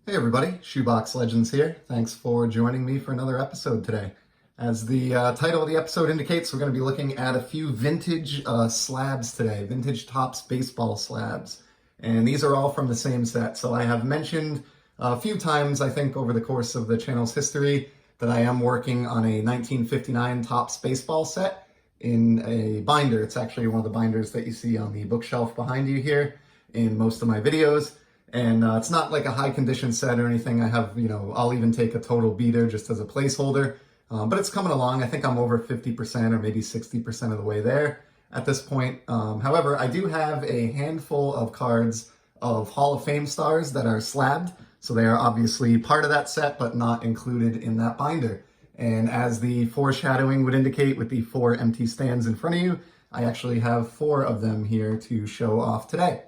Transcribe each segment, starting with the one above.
Hey everybody, Shoebox Legends here. Thanks for joining me for another episode today. As the title of the episode indicates, we're going to be looking at a few vintage slabs today, vintage Topps baseball slabs. And these are all from the same set. So I have mentioned a few times, I think, over the course of the channel's history, that I am working on a 1959 Topps baseball set in a binder. It's actually one of the binders that you see on the bookshelf behind you here in most of my videos. And it's not like a high condition set or anything. I have, I'll even take a total beater just as a placeholder. But it's coming along. I think I'm over 50% or maybe 60% of the way there at this point. However, I do have a handful of cards of Hall of Fame stars that are slabbed. So they are obviously part of that set, but not included in that binder. And as the foreshadowing would indicate with the 4 empty stands in front of you, I actually have 4 of them here to show off today.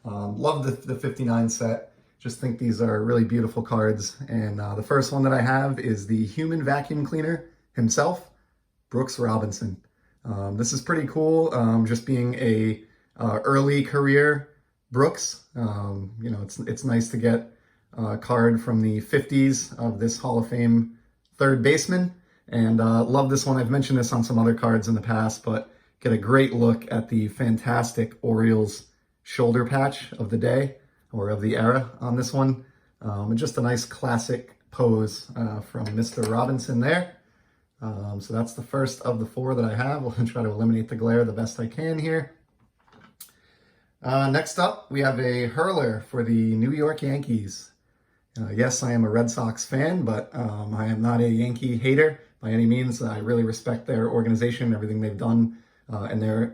Love the 59 set. Just think these are really beautiful cards. And the first one that I have is the human vacuum cleaner himself, Brooks Robinson. This is pretty cool, just being a early career Brooks. It's nice to get a card from the 50s of this Hall of Fame third baseman. And love this one. I've mentioned this on some other cards in the past, but get a great look at the fantastic Orioles shoulder patch of the day or of the era on this one. And just a nice classic pose from Mr. Robinson there. So that's the first of the 4 that I have. We'll try to eliminate the glare the best I can here. Next up, we have a hurler for the New York Yankees. Yes, I am a Red Sox fan, but I am not a Yankee hater by any means. I really respect their organization, everything they've done, and their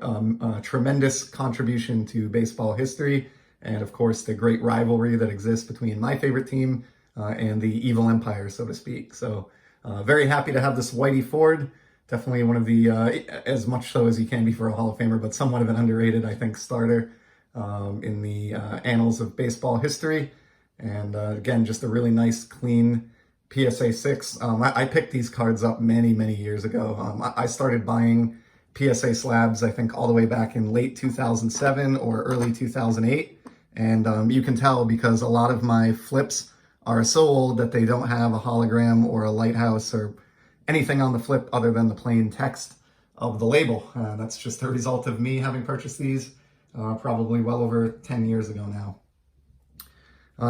tremendous contribution to baseball history, and of course the great rivalry that exists between my favorite team and the evil empire, so to speak. So very happy to have this Whitey Ford, definitely one of the, as much so as he can be for a Hall of Famer, but somewhat of an underrated, I think, starter in the annals of baseball history. And again, just a really nice, clean PSA 6. I picked these cards up many, many years ago. I started buying PSA slabs, I think, all the way back in late 2007 or early 2008. And you can tell because a lot of my flips are so old that they don't have a hologram or a Lighthouse or anything on the flip other than the plain text of the label. That's just a result of me having purchased these probably well over 10 years ago now.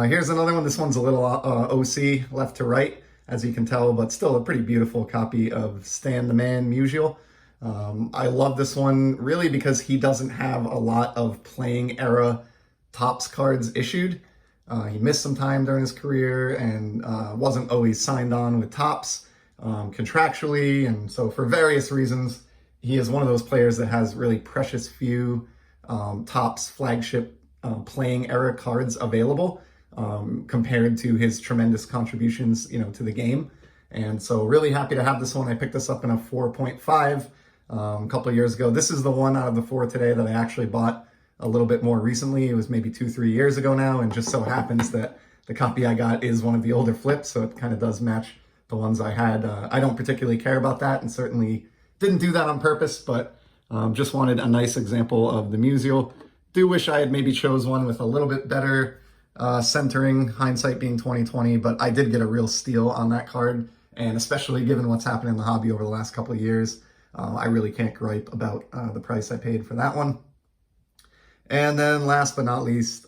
Here's another one. This one's a little OC left to right, as you can tell, but still a pretty beautiful copy of Stan the Man Musial. I love this one really because he doesn't have a lot of playing era Topps cards issued. He missed some time during his career and wasn't always signed on with Topps contractually. And so for various reasons, he is one of those players that has really precious few Topps flagship playing era cards available compared to his tremendous contributions, to the game. And so really happy to have this one. I picked this up in a 4.5 a couple of years ago. This is the one out of the 4 today that I actually bought a little bit more recently. It was maybe 2-3 years ago now, and just so happens that the copy I got is one of the older flips, so it kind of does match the ones I had. I don't particularly care about that, and certainly didn't do that on purpose, but just wanted a nice example of the Musial. Do wish I had maybe chose one with a little bit better centering, hindsight being 2020, but I did get a real steal on that card, and especially given what's happened in the hobby over the last couple of years, I really can't gripe about the price I paid for that one. And then last but not least,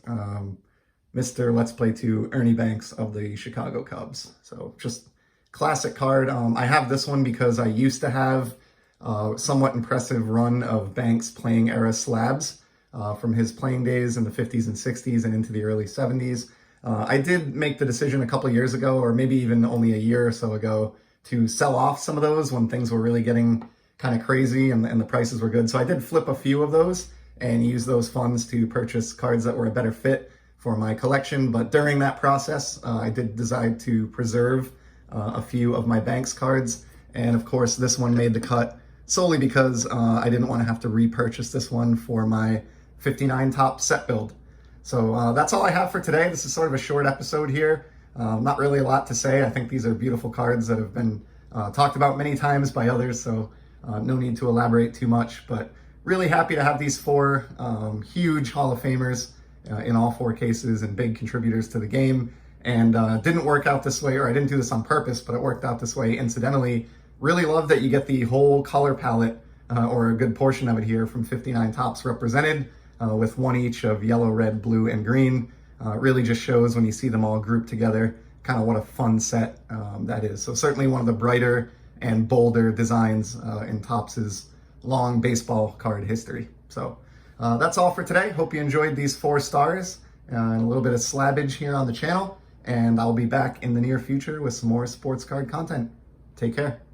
Mr. Let's Play 2 Ernie Banks of the Chicago Cubs. So just classic card. I have this one because I used to have a somewhat impressive run of Banks playing era slabs from his playing days in the 50s and 60s and into the early 70s. I did make the decision a couple years ago, or maybe even only a year or so ago, to sell off some of those when things were really getting kind of crazy and the prices were good. So I did flip a few of those and use those funds to purchase cards that were a better fit for my collection. But during that process, I did decide to preserve a few of my Banks cards. And of course, this one made the cut solely because I didn't want to have to repurchase this one for my 59 Topps set build. So that's all I have for today. This is sort of a short episode here. Not really a lot to say. I think these are beautiful cards that have been talked about many times by others, so no need to elaborate too much. But really happy to have these 4 huge Hall of Famers in all 4 cases and big contributors to the game. and didn't work out this way, or I didn't do this on purpose, but it worked out this way incidentally. Really love that you get the whole color palette, or a good portion of it here, from 59 Topps represented, with one each of yellow, red, blue, and green. Really just shows when you see them all grouped together kind of what a fun set that is. So certainly one of the brighter and bolder designs in Topps' long baseball card history. So that's all for today. Hope you enjoyed these 4 stars and a little bit of slabbage here on the channel. And I'll be back in the near future with some more sports card content. Take care.